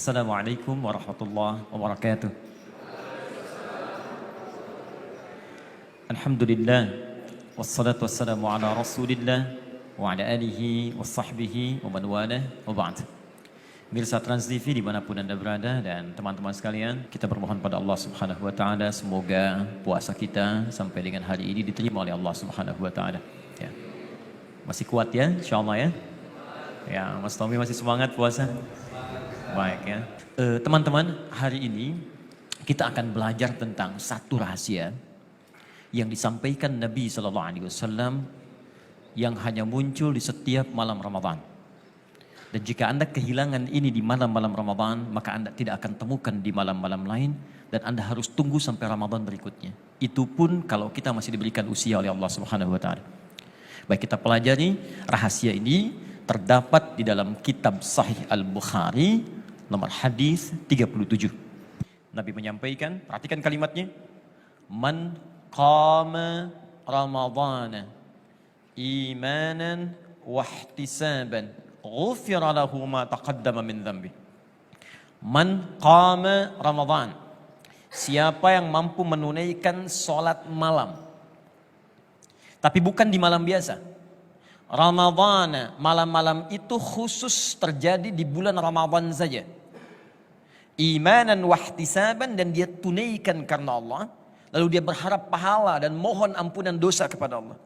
Assalamualaikum warahmatullahi wabarakatuh. Alhamdulillah, wassalatu wassalamu ala rasulillah, wa ala alihi wa sahbihi wa man walah, wa ba'd. Mirsa Trans TV dimanapun Anda berada dan teman-teman sekalian, kita bermohon pada Allah Subhanahu wa Ta'ala semoga puasa kita sampai dengan hari ini diterima oleh Allah Subhanahu wa Ta'ala. Ya. Masih kuat ya, insyaallah ya. Ya, Mas Tommy masih semangat puasa? Baik ya. Teman-teman, hari ini kita akan belajar tentang satu rahasia yang disampaikan Nabi SAW yang hanya muncul di setiap malam Ramadan. Dan jika Anda kehilangan ini di malam-malam Ramadan, maka Anda tidak akan temukan di malam-malam lain dan Anda harus tunggu sampai Ramadan berikutnya. Itu pun kalau kita masih diberikan usia oleh Allah Subhanahu wa Ta'ala. Baik, kita pelajari rahasia ini terdapat di dalam kitab Sahih Al-Bukhari nomor hadis 37. Nabi menyampaikan, perhatikan kalimatnya. Man qama Ramadhana imanan wahtisaban ghufira lahu ma taqaddama min dhanbi. Man qama Ramadhan. Siapa yang mampu menunaikan salat malam. Tapi bukan di malam biasa. Ramadhan, malam-malam itu khusus terjadi di bulan Ramadhan saja. Imanan wahtisaban, dan dia tunaikan karena Allah. Lalu dia berharap pahala dan mohon ampunan dosa kepada Allah.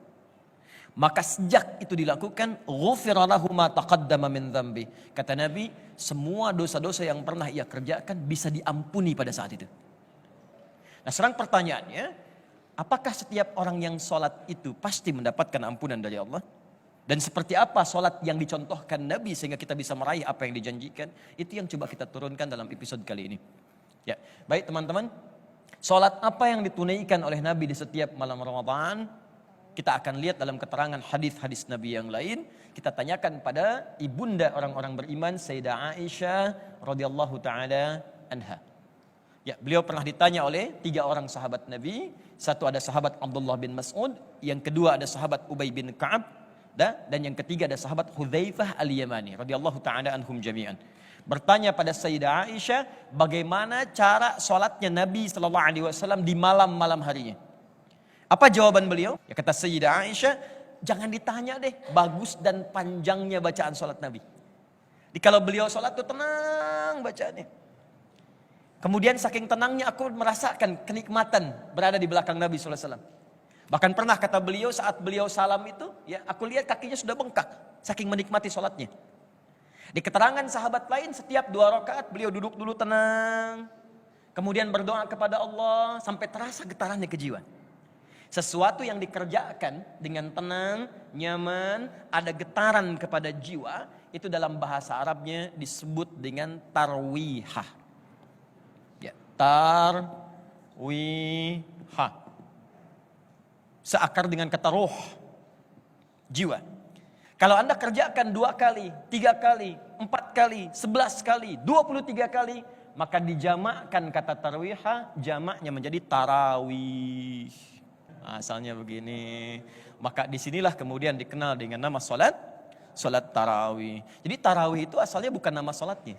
Maka sejak itu dilakukan, ghufira lahu ma taqaddama min dhanbi. Kata Nabi, semua dosa-dosa yang pernah ia kerjakan bisa diampuni pada saat itu. Nah, sekarang pertanyaannya, apakah setiap orang yang sholat itu pasti mendapatkan ampunan dari Allah? Dan seperti apa sholat yang dicontohkan Nabi sehingga kita bisa meraih apa yang dijanjikan? Itu yang coba kita turunkan dalam episode kali ini. Ya, baik teman-teman. Sholat apa yang ditunaikan oleh Nabi di setiap malam Ramadan? Kita akan lihat dalam keterangan hadis-hadis Nabi yang lain. Kita tanyakan pada ibunda orang-orang beriman, Sayyidah Aisyah radhiyallahu taala anha. Ya, beliau pernah ditanya oleh 3 orang sahabat Nabi. Satu ada sahabat Abdullah bin Mas'ud, yang kedua ada sahabat Ubay bin Ka'ab, dan yang ketiga ada sahabat Hudzaifah al-Yamani radhiyallahu taala anhum jami'an. Bertanya pada Sayyidah Aisyah, bagaimana cara salatnya Nabi sallallahu alaihi wasallam di malam-malam harinya? Apa jawaban beliau? Ya, kata Sayyidah Aisyah, jangan ditanya deh, bagus dan panjangnya bacaan salat Nabi. Jadi kalau beliau salat tuh tenang bacaannya. Kemudian saking tenangnya aku merasakan kenikmatan berada di belakang Nabi sallallahu alaihi wasallam. Bahkan pernah kata beliau saat beliau salam itu, ya aku lihat kakinya sudah bengkak, saking menikmati sholatnya. Di keterangan sahabat lain, setiap 2 rakaat beliau duduk dulu tenang, kemudian berdoa kepada Allah sampai terasa getarannya ke jiwa. Sesuatu yang dikerjakan dengan tenang, nyaman, ada getaran kepada jiwa, itu dalam bahasa Arabnya disebut dengan tarwihah. Ya, tarwihah. Seakar dengan kata roh, jiwa. Kalau Anda kerjakan 2 kali, 3 kali, 4 kali, 11 kali, 23 kali, maka dijamakkan kata tarwihah, jamaknya menjadi tarawih. Asalnya begini. Maka disinilah kemudian dikenal dengan nama salat tarawih. Jadi tarawih itu asalnya bukan nama salatnya.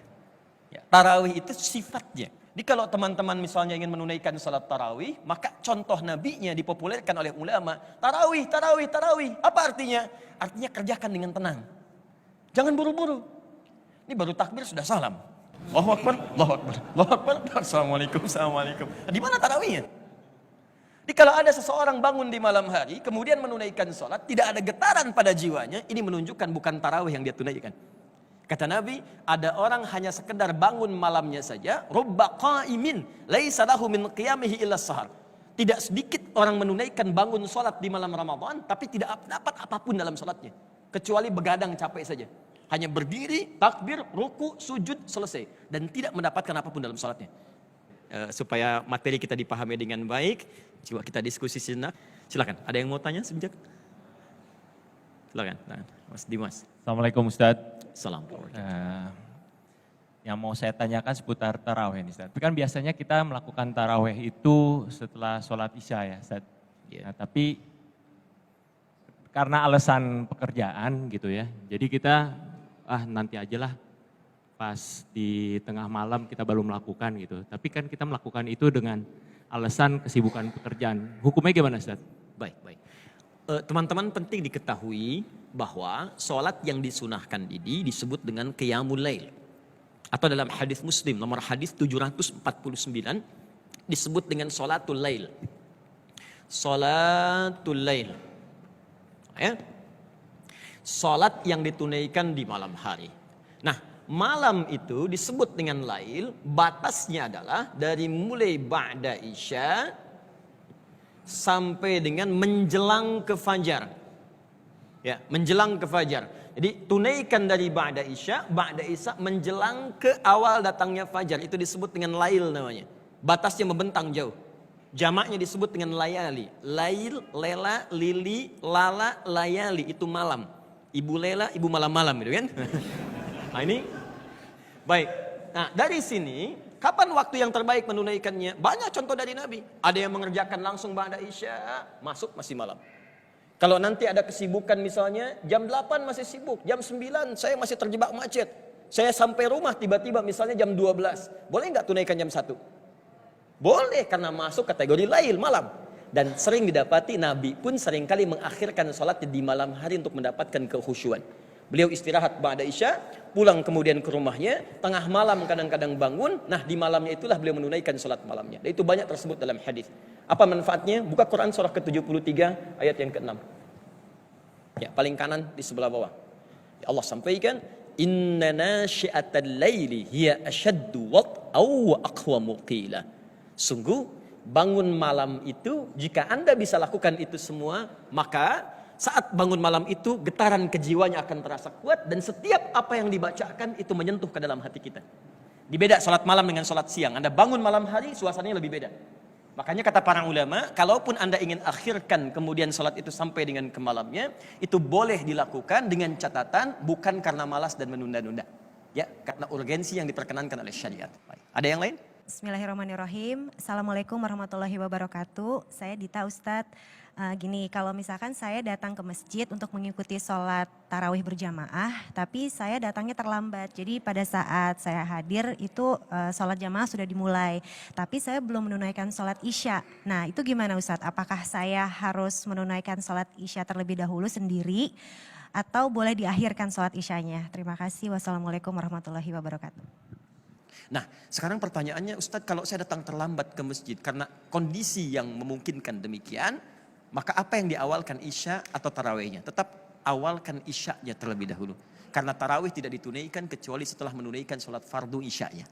Ya, tarawih itu sifatnya. Jadi kalau teman-teman misalnya ingin menunaikan salat tarawih, maka contoh nabinya dipopulerkan oleh ulama. Tarawih. Apa artinya? Artinya kerjakan dengan tenang. Jangan buru-buru. Ini baru takbir sudah salam. Allahu Akbar. Assalamualaikum. Di mana tarawihnya? Jadi kalau ada seseorang bangun di malam hari, kemudian menunaikan salat, tidak ada getaran pada jiwanya, ini menunjukkan bukan tarawih yang dia tunaikan. Kata Nabi, ada orang hanya sekedar bangun malamnya saja, rubba qa'imin laisa lahu min qiyamihi illa sahar. Tidak sedikit orang menunaikan bangun salat di malam Ramadan tapi tidak dapat apapun dalam salatnya kecuali begadang capek saja. Hanya berdiri, takbir, ruku, sujud, selesai dan tidak mendapatkan apapun dalam salatnya. Supaya materi kita dipahami dengan baik, coba kita diskusi sejenak. Silakan, ada yang mau tanya sebentar? Silakan, Mas Dimas. Assalamualaikum Ustadz. Assalamualaikum. Yang mau saya tanyakan seputar tarawih nih Ustadz. Tapi kan biasanya kita melakukan tarawih itu setelah sholat isya ya Ustadz. Yeah. Nah, tapi karena alasan pekerjaan gitu ya. Jadi kita nanti aja lah pas di tengah malam kita baru melakukan gitu. Tapi kan kita melakukan itu dengan alasan kesibukan pekerjaan. Hukumnya gimana Ustaz? Baik. Teman-teman penting diketahui bahwa sholat yang disunahkan ini disebut dengan qiyamul lail. Atau dalam hadis Muslim nomor hadis 749 disebut dengan sholatul lail. Sholatul lail. Ya. Sholat yang ditunaikan di malam hari. Nah, malam itu disebut dengan lail, batasnya adalah dari mulai ba'da isya sampai dengan menjelang ke fajar. Ya, menjelang ke fajar. Jadi tunaikan dari ba'da isya menjelang ke awal datangnya fajar. Itu disebut dengan lail namanya. Batasnya membentang jauh. Jamaknya disebut dengan layali. Lail, lela, lili, lala, layali. Itu malam. Ibu lela, ibu malam-malam gitu kan. Nah ini. Baik. Nah dari sini, kapan waktu yang terbaik menunaikannya? Banyak contoh dari Nabi. Ada yang mengerjakan langsung ba'da isya, masuk masih malam. Kalau nanti ada kesibukan misalnya, jam 8 masih sibuk, jam 9 saya masih terjebak macet. Saya sampai rumah tiba-tiba misalnya jam 12. Boleh nggak tunaikan jam 1? Boleh, karena masuk kategori lail, malam. Dan sering didapati Nabi pun seringkali mengakhirkan sholat di malam hari untuk mendapatkan kekhusyuan. Beliau istirahat ba'da isya, pulang kemudian ke rumahnya, tengah malam kadang-kadang bangun, nah di malamnya itulah beliau menunaikan sholat malamnya. Dan itu banyak tersebut dalam hadis. Apa manfaatnya? Buka Quran surah ke-73 ayat yang ke-6. Ya, paling kanan di sebelah bawah. Ya, Allah sampaikan, "Inna nasyi'atal laili hiya ashaddu wat'aw wa aqwamu qila." Sungguh bangun malam itu, jika Anda bisa lakukan itu semua, maka saat bangun malam itu getaran kejiwanya akan terasa kuat dan setiap apa yang dibacakan itu menyentuh ke dalam hati kita. Dibeda salat malam dengan salat siang. Anda bangun malam hari, suasananya lebih beda. Makanya kata para ulama, kalaupun Anda ingin akhirkan kemudian salat itu sampai dengan ke malamnya, itu boleh dilakukan dengan catatan bukan karena malas dan menunda-nunda. Ya, karena urgensi yang diperkenankan oleh syariat. Ada yang lain? Bismillahirrahmanirrahim. Assalamualaikum warahmatullahi wabarakatuh. Saya Dita Ustadz. Gini, kalau misalkan saya datang ke masjid untuk mengikuti sholat tarawih berjamaah, tapi saya datangnya terlambat. Jadi pada saat saya hadir itu sholat jamaah sudah dimulai, tapi saya belum menunaikan sholat isya. Nah itu gimana Ustadz? Apakah saya harus menunaikan sholat isya terlebih dahulu sendiri atau boleh diakhirkan sholat isyanya? Terima kasih. Wassalamualaikum warahmatullahi wabarakatuh. Nah, sekarang pertanyaannya Ustadz, kalau saya datang terlambat ke masjid karena kondisi yang memungkinkan demikian, maka apa yang diawalkan isya atau tarawihnya? Tetap awalkan isyanya terlebih dahulu. Karena tarawih tidak ditunaikan kecuali setelah menunaikan sholat fardu isyanya.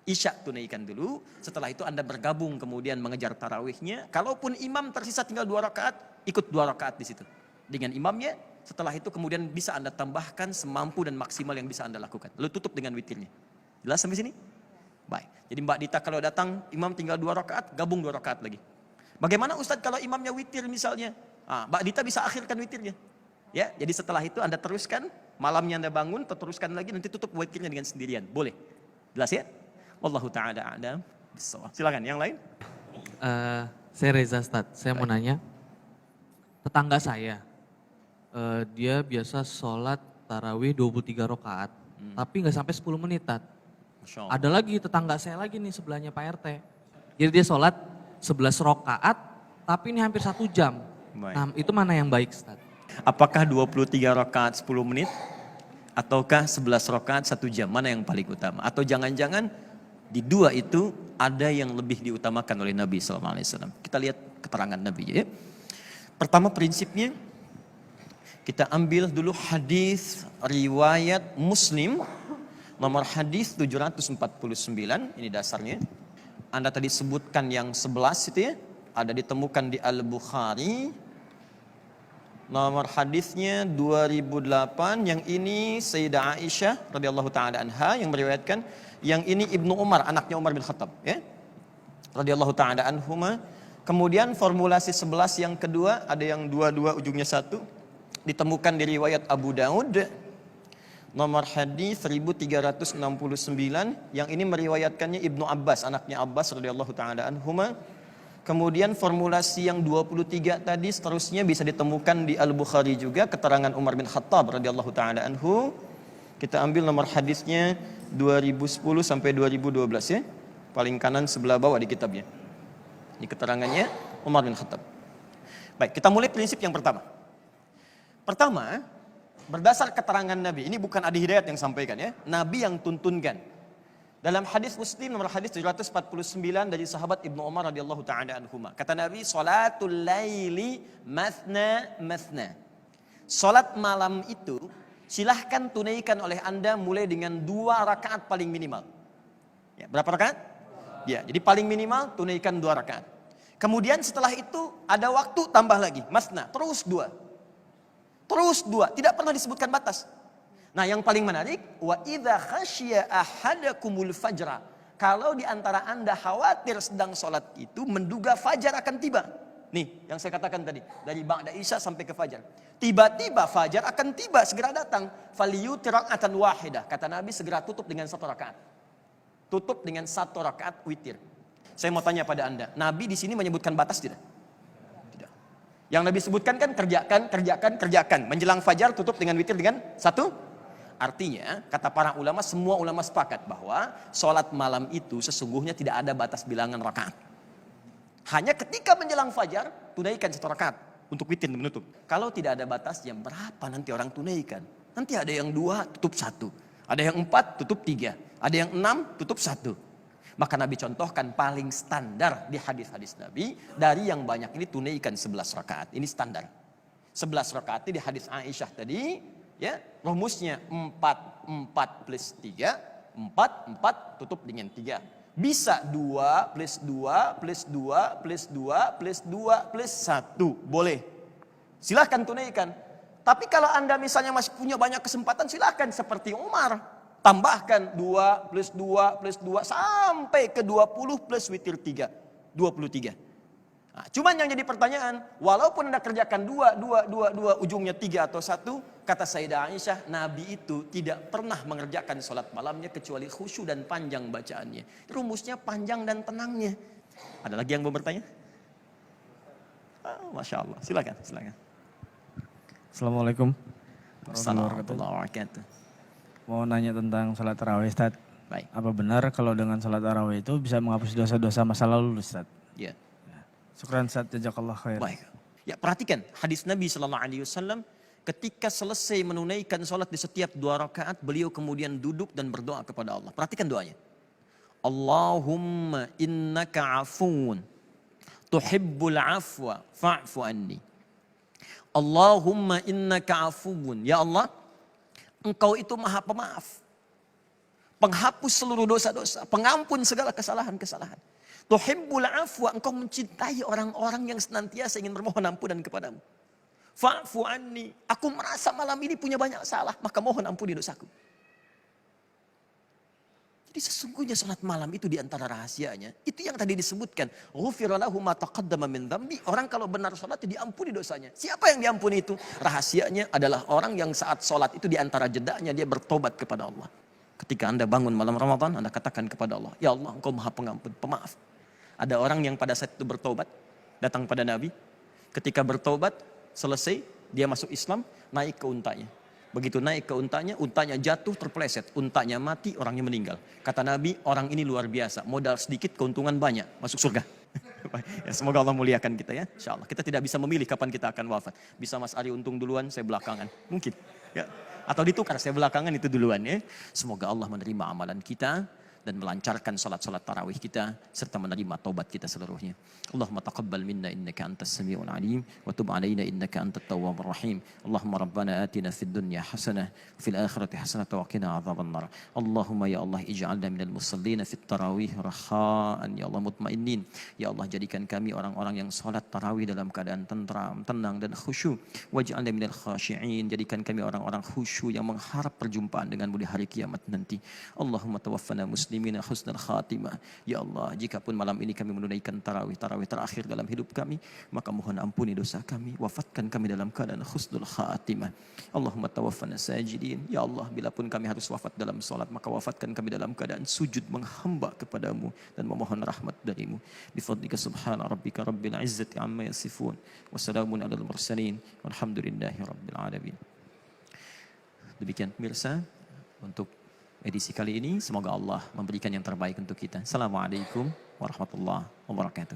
Isya tunaikan dulu, setelah itu Anda bergabung kemudian mengejar tarawihnya. Kalaupun imam tersisa tinggal 2 rakaat, ikut 2 rakaat di situ. Dengan imamnya, setelah itu kemudian bisa Anda tambahkan semampu dan maksimal yang bisa Anda lakukan. Lalu tutup dengan witirnya. Jelas sampai sini? Baik. Jadi Mbak Dita kalau datang imam tinggal 2 rakaat, gabung 2 rakaat lagi. Bagaimana Ustadz kalau imamnya witir misalnya? Mbak Dita bisa akhirkan witirnya. Ya, jadi setelah itu Anda teruskan, malamnya Anda bangun, teruskan lagi, nanti tutup witirnya dengan sendirian. Boleh. Jelas ya? Wallahu ta'ala a'lam. Silakan yang lain. Saya Reza Ustadz, saya mau nanya. Tetangga saya, dia biasa sholat tarawih 23 rakaat, tapi nggak sampai 10 menit, Tat. Ada lagi tetangga saya lagi nih sebelahnya Pak RT. Jadi dia sholat 11 rakaat, tapi ini hampir 1 jam. Baik. Nah itu mana yang baik Ustaz? Apakah 23 rakaat 10 menit? Ataukah 11 rakaat 1 jam? Mana yang paling utama? Atau jangan-jangan di 2 itu ada yang lebih diutamakan oleh Nabi SAW. Kita lihat keterangan Nabi ya. Pertama prinsipnya, kita ambil dulu hadis riwayat Muslim. Nomor hadis 749, ini dasarnya. Anda tadi sebutkan yang 11 itu ya, ada ditemukan di Al-Bukhari. Nomor hadisnya 2008, yang ini Sayyidah Aisyah radhiyallahu taala anha yang meriwayatkan, yang ini Ibnu Umar, anaknya Umar bin Khattab ya. Radhiyallahu taala anhuma. Kemudian formulasi 11 yang kedua, ada yang 22 ujungnya 1, ditemukan di riwayat Abu Daud. Nomor hadis 1369, yang ini meriwayatkannya Ibnu Abbas, anaknya Abbas radhiyallahu taala anhuma. Kemudian formulasi yang 23 tadi seterusnya bisa ditemukan di Al-Bukhari juga, keterangan Umar bin Khattab radhiyallahu taala anhu. Kita ambil nomor hadisnya 2010 sampai 2012 ya. Paling kanan sebelah bawah di kitabnya. Ini keterangannya Umar bin Khattab. Baik, kita mulai prinsip yang pertama. Pertama, berdasar keterangan Nabi, ini bukan Adi Hidayat yang sampaikan ya, Nabi yang tuntunkan. Dalam hadis Muslim nomor hadis 749 dari sahabat Ibnu Umar radhiyallahu taala anhuma. Kata Nabi, "Shalatul laili mathna mathna." Salat malam itu silahkan tunaikan oleh Anda mulai dengan 2 rakaat paling minimal. Ya, berapa rakaat? Ya, jadi paling minimal tunaikan 2 rakaat. Kemudian setelah itu ada waktu tambah lagi, masna, terus 2. Terus 2, tidak pernah disebutkan batas. Nah, yang paling menarik, wa idza khasyiya ahadakumul fajra. Kalau di antara Anda khawatir sedang sholat itu menduga fajar akan tiba. Nih, yang saya katakan tadi, dari ba'da isya sampai ke fajar. Tiba-tiba fajar akan tiba, segera datang. Falyutir raka'atan wahidah. Kata Nabi, segera tutup dengan 1 rakaat. Tutup dengan 1 rakaat witir. Saya mau tanya pada Anda, Nabi di sini menyebutkan batas tidak? Tidak. Yang Nabi sebutkan kan kerjakan. Menjelang fajar tutup dengan witir dengan 1. Artinya, kata para ulama, semua ulama sepakat bahwa sholat malam itu sesungguhnya tidak ada batas bilangan rakaat. Hanya ketika menjelang fajar, tunaikan 1 rakaat untuk witir menutup. Kalau tidak ada batasnya, berapa nanti orang tunaikan? Nanti ada yang 2, tutup 1. Ada yang 4, tutup 3. Ada yang 6, tutup 1. Maka Nabi contohkan paling standar di hadis-hadis Nabi, dari yang banyak ini tunaikan 11 rakaat. Ini standar. 11 rakaat di hadis Aisyah tadi, ya, rumusnya 4 plus 3, 4 tutup dengan 3. Bisa 2 plus 2 plus 2 plus 2 plus 2 plus 1. Boleh. Silahkan tunaikan. Tapi kalau Anda misalnya masih punya banyak kesempatan, silahkan seperti Umar. Tambahkan 2 plus 2 plus 2 sampai ke 20 plus witir 3. 23. Nah, cuman yang jadi pertanyaan, walaupun Anda kerjakan 2, ujungnya 3 atau 1, kata Sayyidah Aisyah, Nabi itu tidak pernah mengerjakan sholat malamnya kecuali khusyuk dan panjang bacaannya. Rumusnya panjang dan tenangnya. Ada lagi yang mau bertanya? Masya Allah, silakan. Assalamualaikum. Warahmatullahi wabarakatuh. Mau nanya tentang sholat tarawih, Ustaz. Baik. Apa benar kalau dengan sholat tarawih itu bisa menghapus dosa-dosa masa lalu, Ustaz? Ya. Syukran, Ustaz. Jazakallah khair. Baik. Ya, perhatikan hadis Nabi SAW ketika selesai menunaikan sholat di setiap 2 rakaat, beliau kemudian duduk dan berdoa kepada Allah. Perhatikan doanya. Allahumma innaka afuun tuhibbul afwa fa'fu anni. Allahumma innaka afuun. Ya Allah, Engkau itu maha pemaaf. Penghapus seluruh dosa-dosa. Pengampun segala kesalahan-kesalahan. Tuhibbul afwa, Engkau mencintai orang-orang yang senantiasa ingin bermohon ampunan kepadamu. Fa'fu anni, aku merasa malam ini punya banyak salah, maka mohon ampuni dosaku. Jadi sesungguhnya salat malam itu diantara rahasianya, itu yang tadi disebutkan. Ghufira lahu ma taqaddama min dzambi. Orang kalau benar salat diampuni dosanya. Siapa yang diampuni itu? Rahasianya adalah orang yang saat salat itu diantara jedanya dia bertobat kepada Allah. Ketika Anda bangun malam Ramadan, Anda katakan kepada Allah, Ya Allah, Engkau maha pengampun, pemaaf. Ada orang yang pada saat itu bertobat, datang pada Nabi. Ketika bertobat, selesai, dia masuk Islam, naik ke untanya. Begitu naik ke untanya jatuh terpeleset, untanya mati, orangnya meninggal. Kata Nabi, orang ini luar biasa, modal sedikit, keuntungan banyak, masuk surga. Ya, semoga Allah muliakan kita ya, insya Allah. Kita tidak bisa memilih kapan kita akan wafat. Bisa Mas Ari untung duluan, saya belakangan, mungkin. Ya. Atau ditukar, saya belakangan itu duluan ya. Semoga Allah menerima amalan kita dan melancarkan salat-salat tarawih kita serta menerima taubat kita seluruhnya. Allahumma taqabbal minna innaka antas samiul alim wa tub alaina innaka antat tawwabur rahim. Allahumma rabbana atina fid dunya hasanah wa fil akhirati hasanah wa qina adzabannar. Allahumma ya Allah ij'alna minal musallin fit tarawih rakha'an ya Allah mutmainnin. Ya Allah jadikan kami orang-orang yang salat tarawih dalam keadaan tentram, tenang dan khusyuk. Waj'alna minal khashi'in, jadikan kami orang-orang khusyuk yang mengharap perjumpaan denganmu di hari kiamat nanti. Allahumma tawaffana muslimina husnal khatimah. Ya Allah, jikapun malam ini kami menunaikan tarawih terakhir dalam hidup kami, maka mohon ampuni dosa kami, wafatkan kami dalam keadaan husnul khatimah. Allahumma tawaffana sajidin. Ya Allah, bila pun kami harus wafat dalam salat, maka wafatkan kami dalam keadaan sujud menghamba kepadamu dan memohon rahmat darimu. Bifadlika subhana rabbika rabbil izzati amma yasifun. Wassalamun alal mursalin. Walhamdulillahi rabbil alamin. Demikian pemirsa, untuk edisi kali ini. Semoga Allah memberikan yang terbaik untuk kita. Assalamualaikum warahmatullahi wabarakatuh.